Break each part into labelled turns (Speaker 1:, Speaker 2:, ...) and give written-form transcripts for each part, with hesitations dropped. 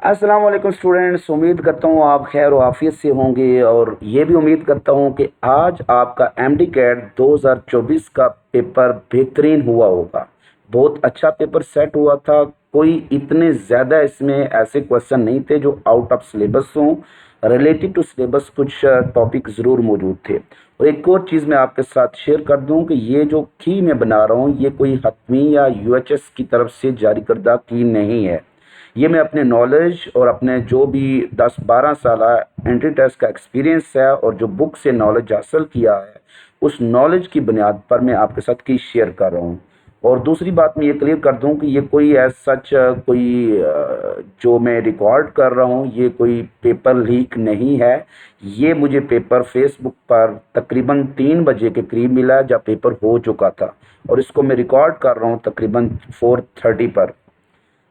Speaker 1: अस्सलाम वालेकुम स्टूडेंट्स। उम्मीद करता हूँ आप खैर व आफियत से होंगे और ये भी उम्मीद करता हूँ कि आज आपका एमडी कैट 2024 का पेपर बेहतरीन हुआ होगा। बहुत अच्छा पेपर सेट हुआ था। कोई इतने ज़्यादा इसमें ऐसे क्वेश्चन नहीं थे जो आउट ऑफ सिलेबस हों। रिलेटेड टू सिलेबस कुछ टॉपिक ज़रूर मौजूद थे। और एक और चीज़ मैं आपके साथ शेयर कर दूं कि ये जो की मैं बना रहा हूँ ये कोई हतमी या यूएचएस की तरफ से जारी करदा की नहीं है। ये मैं अपने नॉलेज और अपने जो भी 10-12 साल एंट्री टेस्ट का एक्सपीरियंस है और जो बुक से नॉलेज हासिल किया है उस नॉलेज की बुनियाद पर मैं आपके साथ की शेयर कर रहा हूँ। और दूसरी बात मैं ये क्लियर कर दूं कि ये कोई एज सच कोई जो मैं रिकॉर्ड कर रहा हूँ ये कोई पेपर लीक नहीं है। ये मुझे पेपर फेसबुक पर तकरीबन 3 बजे के करीब मिला जब पेपर हो चुका था और इसको मैं रिकॉर्ड कर रहा हूँ तकरीबन 4:30 पर।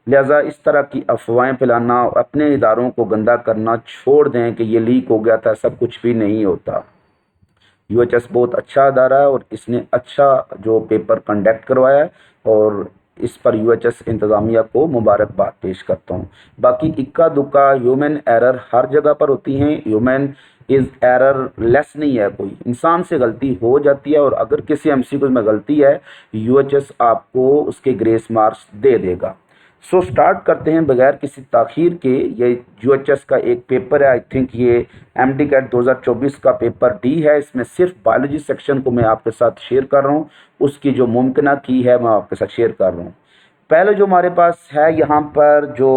Speaker 1: लिहाजा इस तरह की अफवाहें फैलाना और अपने इदारों को गंदा करना छोड़ दें कि ये लीक हो गया था, सब कुछ भी नहीं होता। यूएचएस बहुत अच्छा अदारा है और इसने अच्छा जो पेपर कंडक्ट करवाया है और इस पर यूएचएस इंतज़ामिया को मुबारकबाद पेश करता हूँ। बाकी इक्का दुक्का ह्यूमन एरर हर जगह पर होती हैं। ह्यूमन इज़ एरर लेस नहीं है, कोई इंसान से गलती हो जाती है और अगर किसी एमसीक्यू में गलती है यूएचएस आपको उसके ग्रेस मार्क्स दे देगा। सो स्टार्ट करते हैं बगैर किसी ताख़ीर के। ये यूएचएस का एक पेपर है, आई थिंक ये एमडी कैट 2024 का पेपर डी है। इसमें सिर्फ बायोलॉजी सेक्शन को मैं आपके साथ शेयर कर रहा हूँ, उसकी जो मुमकिन की है मैं आपके साथ शेयर कर रहा हूँ। पहले जो हमारे पास है यहाँ पर जो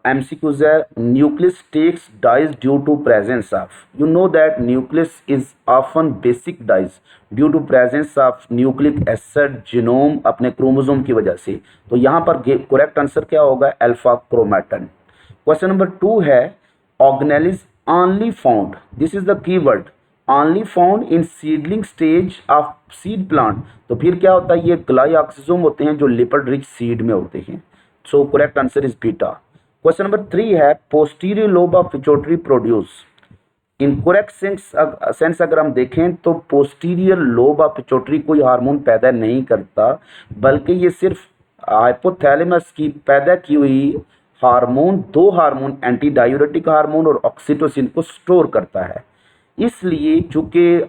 Speaker 1: MCQs है, nucleus takes dies due to presence of, you know that nucleus is often basic dies due to presence of nucleic acid genome अपने क्रोमोसोम की वजह से। तो यहाँ पर करेक्ट आंसर क्या होगा? अल्फा क्रोमेटन। क्वेश्चन नंबर 2 है organelle only found, this is the keyword, only found in seedling stage of seed plant। तो फिर क्या होता है? ये ग्लाइऑक्सिसोम होते हैं जो लिपिड रिच सीड में होते हैं। So correct answer is beta. Question number 3 है posterior lobe of pituitary produce. In correct sense अगर हम देखें तो पोस्टीरियर लोब ऑफ पिट्यूटरी कोई हार्मोन पैदा नहीं करता, बल्कि ये सिर्फ हाइपोथैलेमस की पैदा की हुई hormone, 2 hormone anti diuretic hormone और ऑक्सीटोसिन को स्टोर करता है। इसलिए चूंकि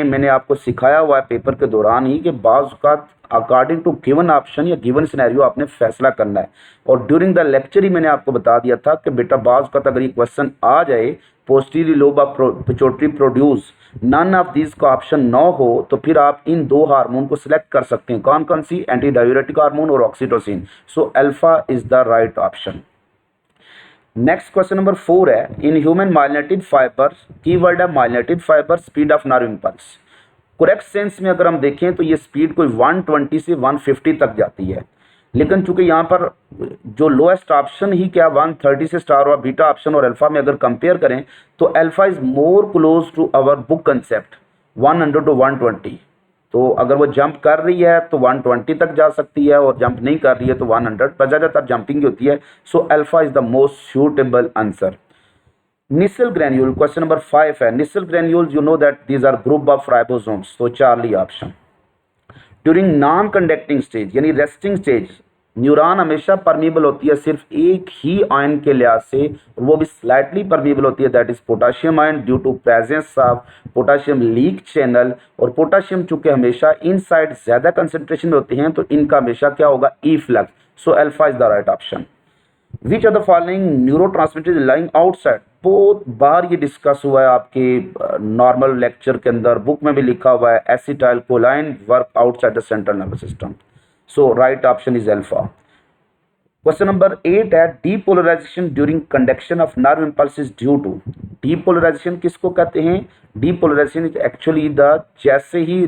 Speaker 1: मैंने आपको सिखाया हुआ है पेपर के दौरान ही कि बाज़ औक़ात अकॉर्डिंग टू गिवन ऑप्शन या गिवन सिनेरियो आपने फैसला करना है। और ड्यूरिंग द लेक्चर ही मैंने आपको बता दिया था कि बेटा बाज़ औक़ात अगर ये क्वेश्चन आ जाए posterior lobe of pituitary produce none of these का ऑप्शन न हो तो फिर आप इन 2 हार्मोन को सिलेक्ट कर सकते हैं। कौन कौन सी? एंटी डायूरेटिक हार्मोन और oxytocin. So alpha is the right option. Next question number 4 है in human myelinated fibre, keyword है myelinated fibre, speed of nerve impulse. Correct sense में अगर हम देखें तो ये स्पीड कोई 120 से 150 तक जाती है, लेकिन चूंकि यहाँ पर जो लोएस्ट ऑप्शन ही क्या 130 से स्टार हुआ, बीटा ऑप्शन और अल्फा में अगर कंपेयर करें तो alpha is more close to our book concept 100 to 120। तो अगर वो जंप कर रही है तो 120 तक जा सकती है और जंप नहीं कर रही है तो 100 पर, ज़्यादातर जंपिंग होती है। So alpha is the most suitable answer. Nissl granule, question number 5 है Nissl granules, you know that these are group of ribosomes. तो Charlie option. During non conducting stage यानी रेस्टिंग स्टेज न्यूरॉन हमेशा permeable होती है सिर्फ एक ही ion के लिहाज से, वो भी स्लाइटली परमीबल होती है, that is potassium ion due to presence of potassium leak channel. और पोटाशियम चूंकि हमेशा इनसाइड ज्यादा कंसेंट्रेशन में होते हैं तो इनका हमेशा क्या होगा? Efflux. So alpha is the right option. Which are the following neurotransmitter lying outside. बहुत बार ये डिस्कस हुआ है आपके नॉर्मल लेक्चर के अंदर, बुक में भी लिखा हुआ है acetyl choline work outside the central nervous system. So right option is alpha. Question number 8 है depolarisation during conduction of nerve impulse is due to. Depolarisation किसको कहते हैं? डीपोलराइजेशन इज एक्चुअली द जैसे ही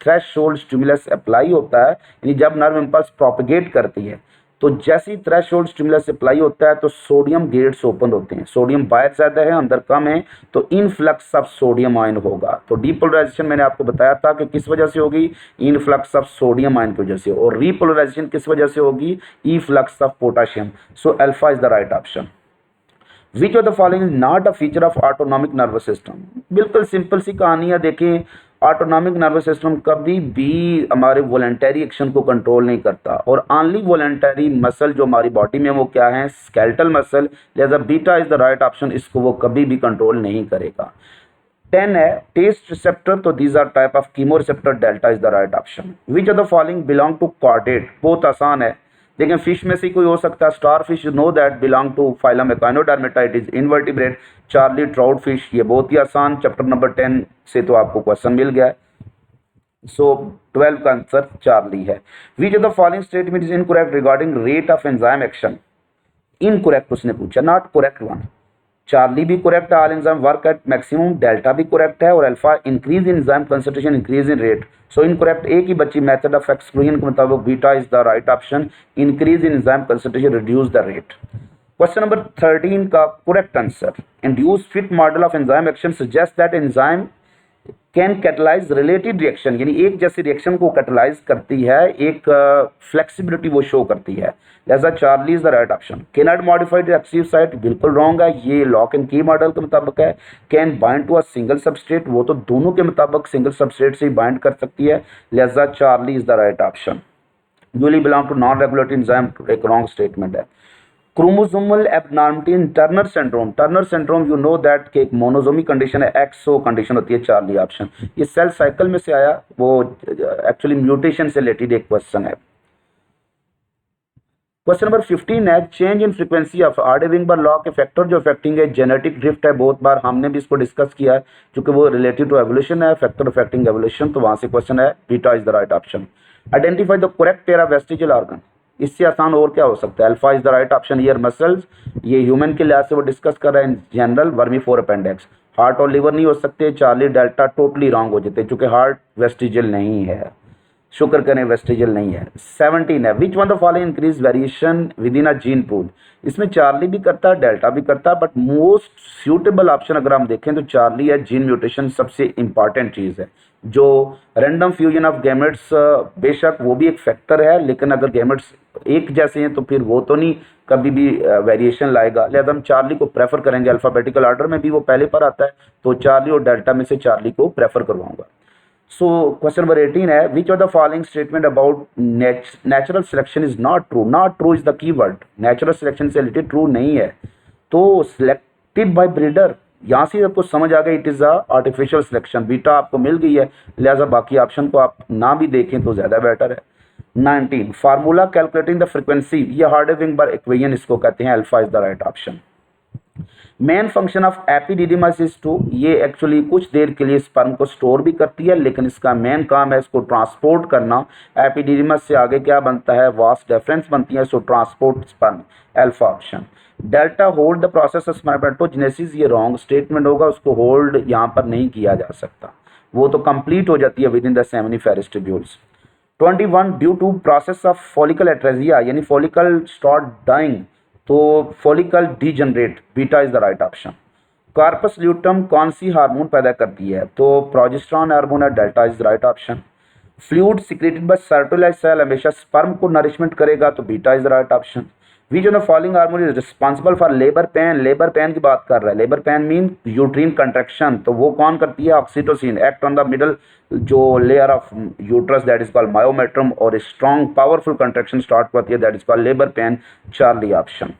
Speaker 1: थ्रेशोल्ड स्टिमुलस अप्लाई होता है यानी जब nerve impulse propagate करती है तो जैसे ही थ्रेशोल्ड स्टिमुलस अप्लाई होता है तो सोडियम गेट्स ओपन होते हैं। सोडियम बाहर ज़्यादा है अंदर कम है तो इनफ्लक्स ऑफ सोडियम आयन होगा। तो डीपोलराइजेशन मैंने आपको बताया था कि किस वजह से होगी? इनफ्लक्स ऑफ सोडियम आयन की वजह से। और रीपोलराइजेशन किस वजह से होगी? Efflux of potassium. So alpha is the right option. Which of the following is not a feature of autonomic nervous system. बिल्कुल सिंपल सी कहानी है। देखें ऑटोनॉमिक नर्वस सिस्टम कभी भी हमारे वॉलेंटरी एक्शन को कंट्रोल नहीं करता, और ओनली वॉलेंटरी मसल जो हमारी बॉडी में वो क्या है, स्केलेटल मसल, लिहाजा beta is the right option, इसको वो कभी भी कंट्रोल नहीं करेगा। 10 है टेस्ट रिसेप्टर, तो these are type of chemo receptor, delta is the right option. Which of the following belong to chordate, बहुत आसान है, लेकिन फिश में से कोई हो सकता है। Star fish no that belong to phylum echinodermata, it is invertebrate. Charlie trout fish, ये बहुत ही आसान, चैप्टर नंबर 10 से तो आपको क्वेश्चन मिल गया है। सो 12 का आंसर चार्ली है। Which of the following statement is incorrect regarding rate of enzyme action, incorrect उसने पूछा, नॉट करेक्ट वन। चार्ली भी करेक्ट है, all enzyme work at maximum, delta भी करेक्ट है, और alpha increase in enzyme concentration, increase in rate. So incorrect एक ही बच्ची, method of exclusion के मुताबिक beta is the right option, increase in enzyme concentration reduce the rate. Question number 13 का correct answer, induce fit model of enzyme action suggest that enzyme can catalyse related reaction, यानी एक जैसी reaction को catalyse करती है, एक flexibility वो show करती है, लिहाजा Charlie is the right option. Can not modified active site, बिल्कुल रॉन्ग है, ये लॉक एंड की मॉडल के मुताबिक है। Can bind to a single substrate, वो तो दोनों के मुताबिक सिंगल सबस्ट्रेट से ही बाइंड कर सकती है, लिहाजा Charlie is the right option. Usually belong to non regulatory enzyme, एक रॉन्ग स्टेटमेंट है। Chromosomal abnormality in Turner syndrome, Turner syndrome you know that कि एक मोनोजोमी कंडीशन है, एक्सो कंडीशन होती है, चार्ली ऑप्शन। ये सेल साइकिल में से आया, वो एक्चुअली म्यूटेशन से रिलेटेड एक क्वेश्चन है। क्वेश्चन नंबर 15 है change in frequency of Hardy Weinberg law के फैक्टर जो अफेक्टिंग है जेनेटिक ड्रिफ्ट है, बहुत बार हमने भी इसको डिस्कस किया है, क्योंकि वो रिलेटेड टू एवोल्यूशन है, फैक्टर अफेक्टिंग एवोल्यूशन, तो वहां से क्वेश्चन है, beta is the right option. Identify the correct pair of vestigial organ, इससे आसान और क्या हो सकता है, alpha is the right option. Year muscles, ये ह्यूमन के लिहाज से वो डिस्कस कर रहे हैं, इन जनरल वर्मीफोर अपेंडिक्स। हार्ट और लिवर नहीं हो सकते, चार्ली डेल्टा टोटली रॉन्ग हो जाते, क्योंकि हार्ट वेस्टिजियल नहीं है, शुक्र करें वेस्टिजियल नहीं है। 17 है which one the following increase variation with in a gene pool, इसमें चार्ली भी करता है, डेल्टा भी करता है, बट मोस्ट सूटेबल ऑप्शन अगर हम देखें तो चार्ली है। जीन म्यूटेशन सबसे इंपॉर्टेंट चीज़ है, जो रैंडम फ्यूजन ऑफ गैमेट्स, बेशक वो भी एक फैक्टर है, लेकिन अगर गैमेट्स एक जैसे हैं तो फिर वो तो नहीं कभी भी वेरिएशन लाएगा, लिहाजा हम चार्ली को प्रेफर करेंगे। अल्फाबेटिकल ऑर्डर में भी वो पहले पर आता है, तो चार्ली और डेल्टा में से चार्ली को प्रेफर करवाऊंगा। सो क्वेश्चन नंबर 18 है which of the following statement about natural selection is not true, not true is the keyword, natural selection से रिलेटेड ट्रू नहीं है, तो सिलेक्टेड बाय ब्रीडर, यहाँ से आपको समझ आ गया it is a artificial selection, beta आपको मिल गई है, लिहाजा बाकी ऑप्शन को आप ना भी देखें तो ज़्यादा बेटर है। 19 फार्मूला कैलकुलेटिंग द फ्रिक्वेंसी, ये हार्डे-विंबर इक्वेशन इसको कहते हैं, alpha is the right option. Main function of epididymis is to, ये एक्चुअली कुछ देर के लिए स्पर्म को स्टोर भी करती है, लेकिन इसका मेन काम है इसको ट्रांसपोर्ट करना। एपिडिडिमस से आगे क्या बनता है, वास डिफरेंस बनती है, सो transport sperm, alpha option. Delta hold the process of spermatogenesis, ये रॉन्ग स्टेटमेंट होगा, उसको होल्ड यहाँ पर नहीं किया जा सकता, वो तो कंप्लीट हो जाती है within the seminiferous tubules. 21 due to process of follicle atresia, यानी फॉलिकल स्टार्ट डाइंग, तो follicle degenerate, beta is the right option. Corpus luteum कौन सी हार्मोन पैदा करती है, तो प्रोजेस्टेरॉन हार्मोन है, delta is the right option. Fluid secreted by Sertoli's cell हमेशा स्पर्म को नरिशमेंट करेगा, तो beta is the right option. Which of the following hormone is responsible for labour pain, labour pain की बात कर रहा है, labour pain mean uterine contraction, तो वो कौन करती है, oxytocin, act on the middle जो layer of uterus that is called myometrium, और स्ट्रॉन्ग पावरफुल कंट्रैक्शन स्टार्ट करती है, that is called labour pain, Charlie option.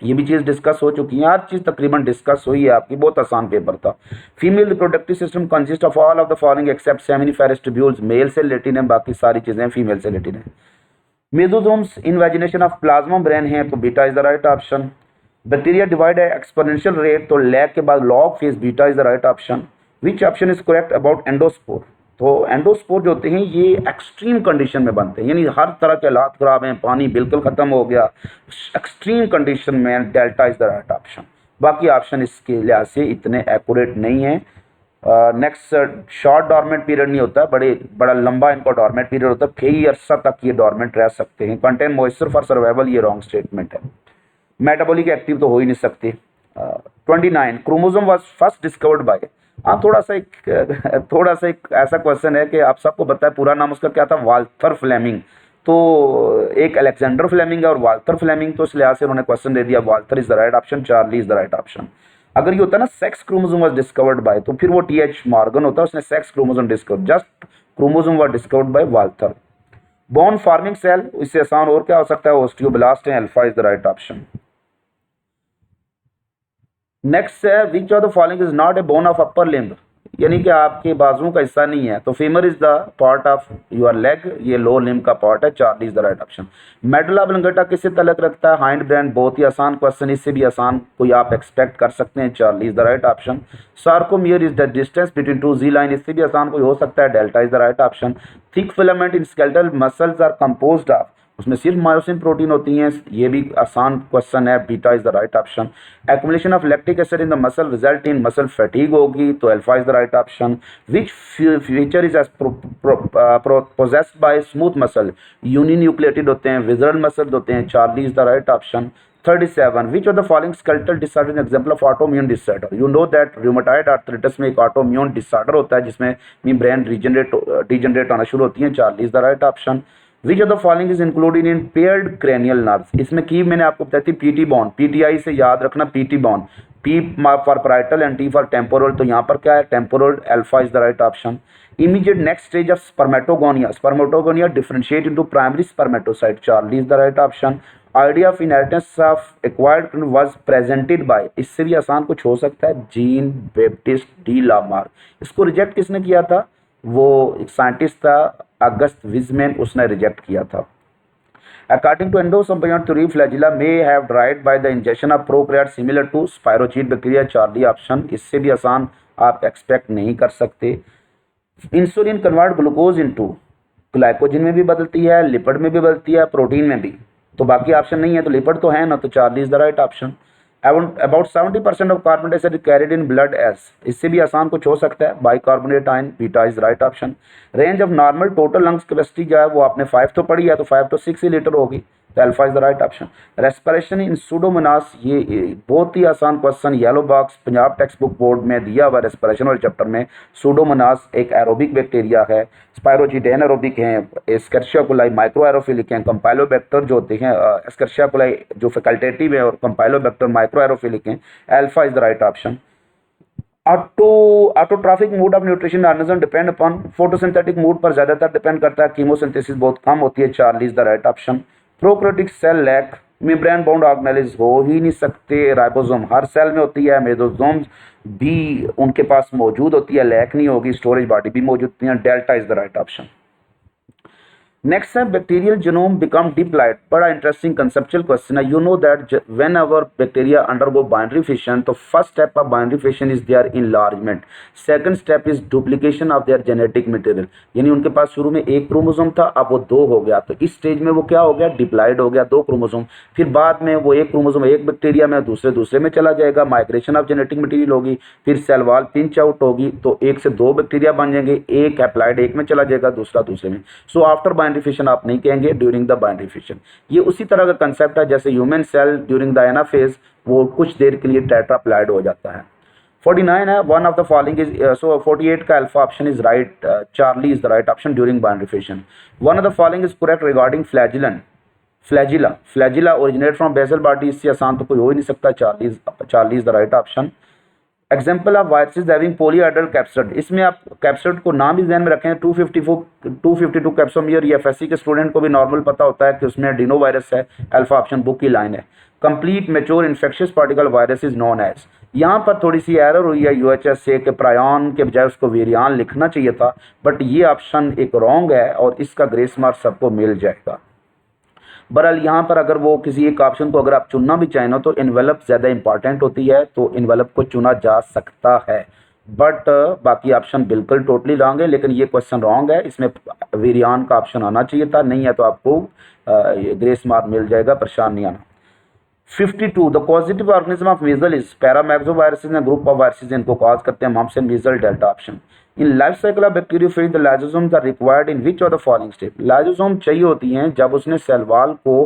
Speaker 1: ये भी चीज़ डिस्कस हो चुकी है, हर चीज़ तकरीबन डिस्कस हुई है आपकी, बहुत आसान पेपर था। Female reproductive system consist of all of the following except seminiferous tubules, male से रिलेटेड है, बाकी सारी चीज़ें फीमेल से रिलेटेड है। Mesosomes invagination of plasma brain है, तो beta is the right option. Bacteria divide है एक्सपोनेंशियल रेट, तो लैग के बाद log phase, beta is the right option. Which option is correct about endospore, तो एंडोस्पोर जो होते हैं ये एक्सट्रीम कंडीशन में बनते हैं, यानी हर तरह के हालात खराब हैं, पानी बिल्कुल ख़त्म हो गया, एक्सट्रीम कंडीशन में, delta is the right option. बाकी ऑप्शन इसके लिहाज से इतने एक्यूरेट नहीं है। नेक्स्ट शॉर्ट डॉर्मेंट पीरियड नहीं होता, बड़ा लंबा इनका डॉर्मेंट पीरियड होता है, कई अरसा तक ये डॉर्मेंट रह सकते हैं। कंटेन मॉइस्चर फॉर सर्वाइवल, ये रॉन्ग स्टेटमेंट है। मेटाबॉलिक एक्टिव तो हो ही नहीं सकते। 29 chromosome was first discovered by, हाँ थोड़ा सा एक ऐसा क्वेश्चन है कि आप सबको पता है पूरा नाम उसका क्या था, वाल्थर फ्लेमिंग, तो एक अलेक्जेंडर फ्लेमिंग है और वाल्थर फ्लेमिंग, तो इस लिहाज से उन्होंने क्वेश्चन दे दिया, Walther is the right option, Charlie is the right option. अगर ये होता ना sex chromosome was discovered by, तो फिर वो टीएच मॉर्गन होता, उसने sex chromosome discover, just chromosome was discovered by Walther. Bone forming cell, इससे आसान और क्या हो सकता है, ओस्टियोब्लास्ट है, alpha is the right option. Next है which of the following is not a bone of upper limb, यानी कि आपके बाजुओं का हिस्सा नहीं है, तो femur is the part of your leg, ये लोअर लिम्ब का पार्ट है, Charlie is the right option. Medulla oblongata किससे तलक रखता है, हाइंड ब्रेन, बहुत ही आसान क्वेश्चन, इससे भी आसान कोई आप एक्सपेक्ट कर सकते हैं, charlie is the right option. Sarcomere is the distance between two G line, इससे भी आसान कोई हो सकता है, delta is the right option. Thick filament in skeletal muscles are composed of, उसमें सिर्फ मायोसिन प्रोटीन होती हैं, ये भी आसान क्वेश्चन है, beta is the right option. Accumulation of lactic acid in the muscle result in muscle fatigue होगी, तो alpha is the right option. Which feature is possessed by smooth muscle, uninucleated होते हैं, विजरल मसल होते हैं, charlie is the right option. 37 which of the following skeletal disorder an example of autoimmune disorder, you know that rheumatoid arthritis में एक autoimmune disorder होता है जिसमें membrane degenerate होना शुरू होती है, Charlie is the right option. Which of the following is included in paired cranial nerves, इसमें की मैंने आपको बताई थी पीटी बॉन, पीटीआई से याद रखना, P T bone, P for parietal and T for temporal, तो यहाँ पर क्या है, temporal, alpha is the right option. Immediate next stage of spermatogonia, spermatogonia differentiate into primary spermatocyte, Charlie is the right option. Idea of inheritance of acquired was presented by, इससे भी आसान कुछ हो सकता है, जीन बैप्टिस्ट डी लामार्क, इसको reject किसने किया था, वो एक साइंटिस्ट था अगस्त विजमैन, उसने रिजेक्ट किया था। According to endosymbiont theory, flagella may have died by the injection of prokaryote similar to spirochete bacteria, Charlie option, इससे भी आसान आप एक्सपेक्ट नहीं कर सकते। Insulin convert glucose into, glycogen में भी बदलती है, लिपिड में भी बदलती है, प्रोटीन में भी, तो बाकी ऑप्शन नहीं है, तो लिपिड तो है ना, तो charlie is the right option. About 70% of carbon dioxide carried in blood S, इससे भी आसान कुछ हो सकता है, bicarbonate ion, beta is right option. Range of normal total lungs capacity जो है वो आपने 5 तो पढ़ी है, तो 5 to 6 लीटर होगी, तो alpha is the right option. Respiration in Pseudomonas, ये बहुत ही आसान question, yellow box Punjab text book board में दिया हुआ रेस्पिरेशन वाले चैप्टर में। सूडोमोनास एक एरोबिक बैक्टीरिया है, स्पायरोचीट एनारोबिक हैं, एस्कर्शिया कोलाई माइक्रो एरोफिलिक हैं, कंपाइलोबैक्टर जो होते हैं एस्कर्शिया कोलाई जो फैकल्टेटिव है और कंपाइलोबैक्टर माइक्रो एरोफिलिक हैं, alpha is the right option. Autotrophic mode of nutrition organism depend upon, photosynthetic mode पर ज्यादातर डिपेंड करता है, कीमोसिंथेसिस बहुत कम होती है, Charlie is the right option. Prokaryotic cell lack membrane bound organelles हो ही नहीं सकते, राइबोसोम हर सेल में होती है, मेसोसोम्स भी उनके पास मौजूद होती है, लैक नहीं होगी, स्टोरेज बॉडी भी मौजूद होती है, delta is the right option. Next है बैक्टीरियल जीनोम बिकम डिप्लॉयड, बड़ा इंटरेस्टिंग कंसेप्चुअल क्वेश्चन है। You know that when our bacteria undergo binary fission, तो first step of binary fission is their enlargement, second step is duplication of their genetic material, यानी उनके पास शुरू में एक chromosome था, अब वो 2 हो गया, तो इस स्टेज में वो क्या हो गया, डिप्लॉयड हो गया, 2 क्रोमोसोम, फिर बाद में वो एक क्रोमोसोम एक बैक्टीरिया में दूसरे में चला जाएगा, माइग्रेशन ऑफ जेनेटिक मटेरियल होगी, फिर सेल वॉल पिंच आउट होगी, तो 1 से 2 बैक्टीरिया बन जाएंगे, एक हैप्लॉइड एक में चला जाएगा, दूसरा दूसरे में, सो आफ्टर बाइनरी फिशन आप नहीं कहेंगे, ड्यूरिंग द बाइनरी फिशन। ये उसी तरह का कंसेप्ट है जैसे human cell during the anaphase वो कुछ देर के लिए टेट्राप्लॉइड हो जाता है। 49 है one of the following is, so 48 का alpha option is right, Charlie is the right option during binary fission. One of the following is correct regarding flagella originate from basal body, इससे आसान तो कोई हो ही नहीं सकता, Charlie is the right option. Example of viruses having polyhedral capsid, इसमें आप कैप्सिड को नाम भी ध्यान में रखें, 252 कैप्सोमियर, ये एफएससी के स्टूडेंट को भी नॉर्मल पता होता है कि उसमें एडिनो वायरस है, अल्फा ऑप्शन बुक की लाइन है। Complete mature infectious particle virus is known as, यहाँ पर थोड़ी सी एरर हुई है यूएचएस से कि प्रायन के बजाय उसको वेरियान लिखना चाहिए था, बट ये ऑप्शन एक रॉन्ग है और इसका ग्रेस मार्क सबको मिल जाएगा। बहरहाल यहाँ पर अगर वो किसी एक ऑप्शन को अगर आप चुनना भी चाहें ना, तो इन्वेलप ज़्यादा इंपॉर्टेंट होती है, तो इन्वेलप को चुना जा सकता है, बट बाकी ऑप्शन बिल्कुल टोटली रॉन्ग है, लेकिन ये क्वेश्चन रॉन्ग है, इसमें वेरियान का ऑप्शन आना चाहिए था, नहीं है तो आपको ग्रेस मार्क मिल जाएगा, परेशान नहीं आना। 52 the positive organism of measle is paramyxoviruses and group of viruses इनको कॉज करते हैं mumps and measle, delta option. In life cycle of bacteriophage the lysosomes are required in which of the following step, lysosome चाहिए होती हैं जब उसने cell wall को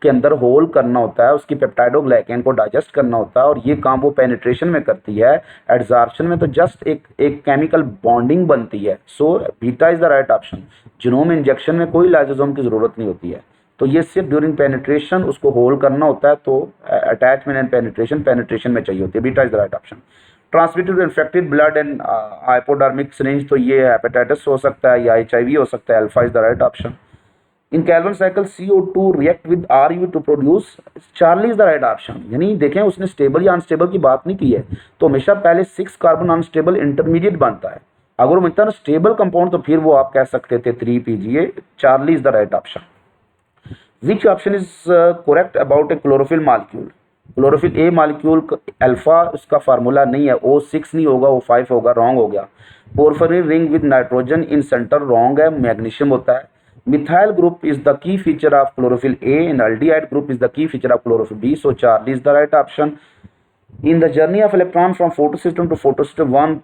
Speaker 1: के अंदर होल करना होता है, उसकी पेप्टाइडोग्लाइकैन को डाइजेस्ट करना होता है, और ये काम वो पेनिट्रेशन में करती है, एड्सॉर्प्शन में तो जस्ट एक केमिकल बॉन्डिंग बनती है, so beta is the right option. Genome injection में कोई लाइसोसोम की जरूरत नहीं होती है, तो ये सिर्फ ड्यूरिंग पेनिट्रेशन उसको होल्ड करना होता है, तो अटैचमेंट एंड पेनिट्रेशन में चाहिए होती है। Beta is the right option. Transmitted infected blood and hypodermic syringe, तो ये हेपेटाइटिस हो सकता है या HIV हो सकता है। Alpha is the right option. In Calvin cycle CO2 react with RU to produce, charlie is the right option. यानी देखें उसने स्टेबल या अनस्टेबल की बात नहीं की है, तो हमेशा पहले 6 कार्बन अनस्टेबल इंटरमीडिएट बनता है। अगर वो मिलता है ना स्टेबल कंपाउंड, तो फिर वो आप कह सकते थे 3PGA। Charlie is the right option. Which option is correct about A chlorophyll molecule? Chlorophyll A molecule alpha उसका फार्मूला नहीं है, O6 नहीं होगा, O5 होगा, रॉन्ग हो गया। Porphyrin ring with nitrogen in centre, wrong है, मैग्नीशियम होता है। Methyl group is the key feature of chlorophyll a and aldehyde group is the key feature of chlorophyll b, so Charlie is the right option. In the journey of electron from photosystem to photosystem 1,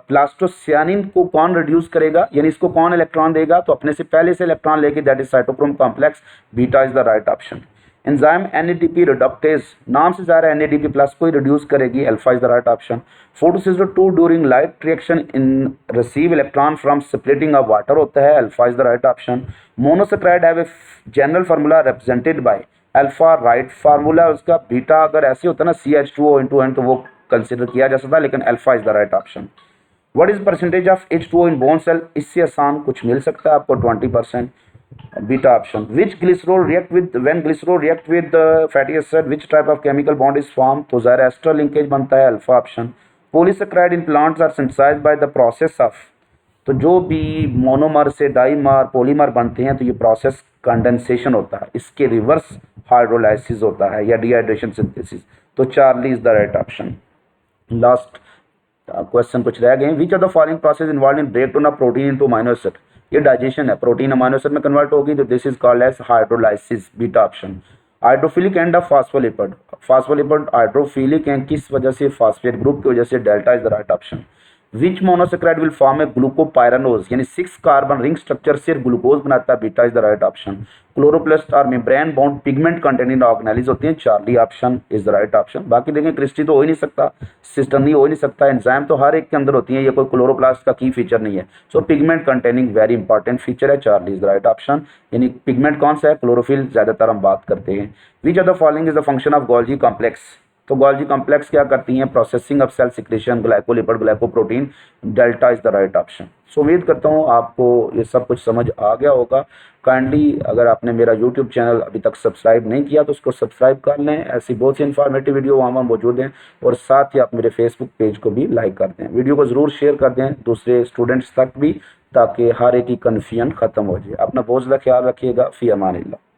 Speaker 1: plastocyanin को कौन reduce करेगा, यानी इसको कौन electron देगा, तो अपने से पहले से इलेक्ट्रॉन लेके, that is cytochrome complex. Beta is the right option. Enzyme NADP reductase, नाम से ज़्यादा NADP प्लस को ही रिड्यूस करेगी। Alpha is the right option. Photosystem 2 during light reaction in receive electron from splitting of water होता है। Alpha is the right option. Monosaccharide have a general formula represented by, alpha right formula उसका। Beta अगर ऐसे होता ना CH2O × N, तो वो consider किया जा सकता, लेकिन alpha is the right option. What is percentage of H2O in bone cell? इससे आसान कुछ मिल सकता है आपको, 20%। Beta option. Which glycerol react with, when glycerol react with fatty acid which type of chemical bond is form? तो ज़ाहिर ester linkage बनता है। Alpha option. Polysaccharide in plants are synthesised by the process of, तो जो भी monomer से dimer polymer बनते हैं, तो ये प्रोसेस कंडेंसेशन होता है, इसके रिवर्स हाइड्रोलाइसिस होता है या डिहाइड्रेशन सिंथेसिस। तो charlie is the right option. Last question कुछ रह गए। Which are the following process involve in break down of protein into amino acid? ये डाइजेशन है, प्रोटीन अमीनो एसिड में कन्वर्ट होगी, तो this is called as hydrolysis. Beta option. Hydrophilic end of phospholipid, phospholipid hydrophilic हैं, किस वजह से? Phosphate group की वजह से। Delta is the right option. Which monosaccharide will form a glucopyranose, यानी 6 कार्बन रिंग स्ट्रक्चर सिर्फ ग्लूकोज बनाता है। Beta is the right option. Chloroplast और membrane bound pigment containing organelles होती हैं। Charlie option is the right option. बाकी देखें Christie तो हो ही नहीं सकता, सिस्टर्नी हो ही नहीं सकता, एंजाइम तो हर एक के अंदर होती है, ये कोई क्लोरोप्लास्ट का की फीचर नहीं है। So pigment containing very important feature है। Charlie is the right option. यानी पिगमेंट कौन सा है? क्लोरोफिल ज्यादातर हम बात करते हैं। Which are the following is the function of Golgi complex? तो गोल्जी कॉम्प्लेक्स क्या करती हैं? Processing of cell secretion, glycolipid, glycoprotein. Delta is the right option. So उम्मीद करता हूँ आपको ये सब कुछ समझ आ गया होगा। काइंडली अगर आपने मेरा यूट्यूब चैनल अभी तक सब्सक्राइब नहीं किया, तो उसको सब्सक्राइब कर लें, ऐसी बहुत सी इन्फॉर्मेटिव वीडियो वहाँ मौजूद हैं। और साथ ही आप मेरे फेसबुक पेज को भी लाइक कर दें, वीडियो को ज़रूर शेयर कर दें दूसरे स्टूडेंट्स तक भी, ताकि हर एक की कन्फ्यूजन ख़त्म हो जाए। अपना बहुत ज़्यादा ख्याल रखिएगा। फ़ी अमान अल्लाह।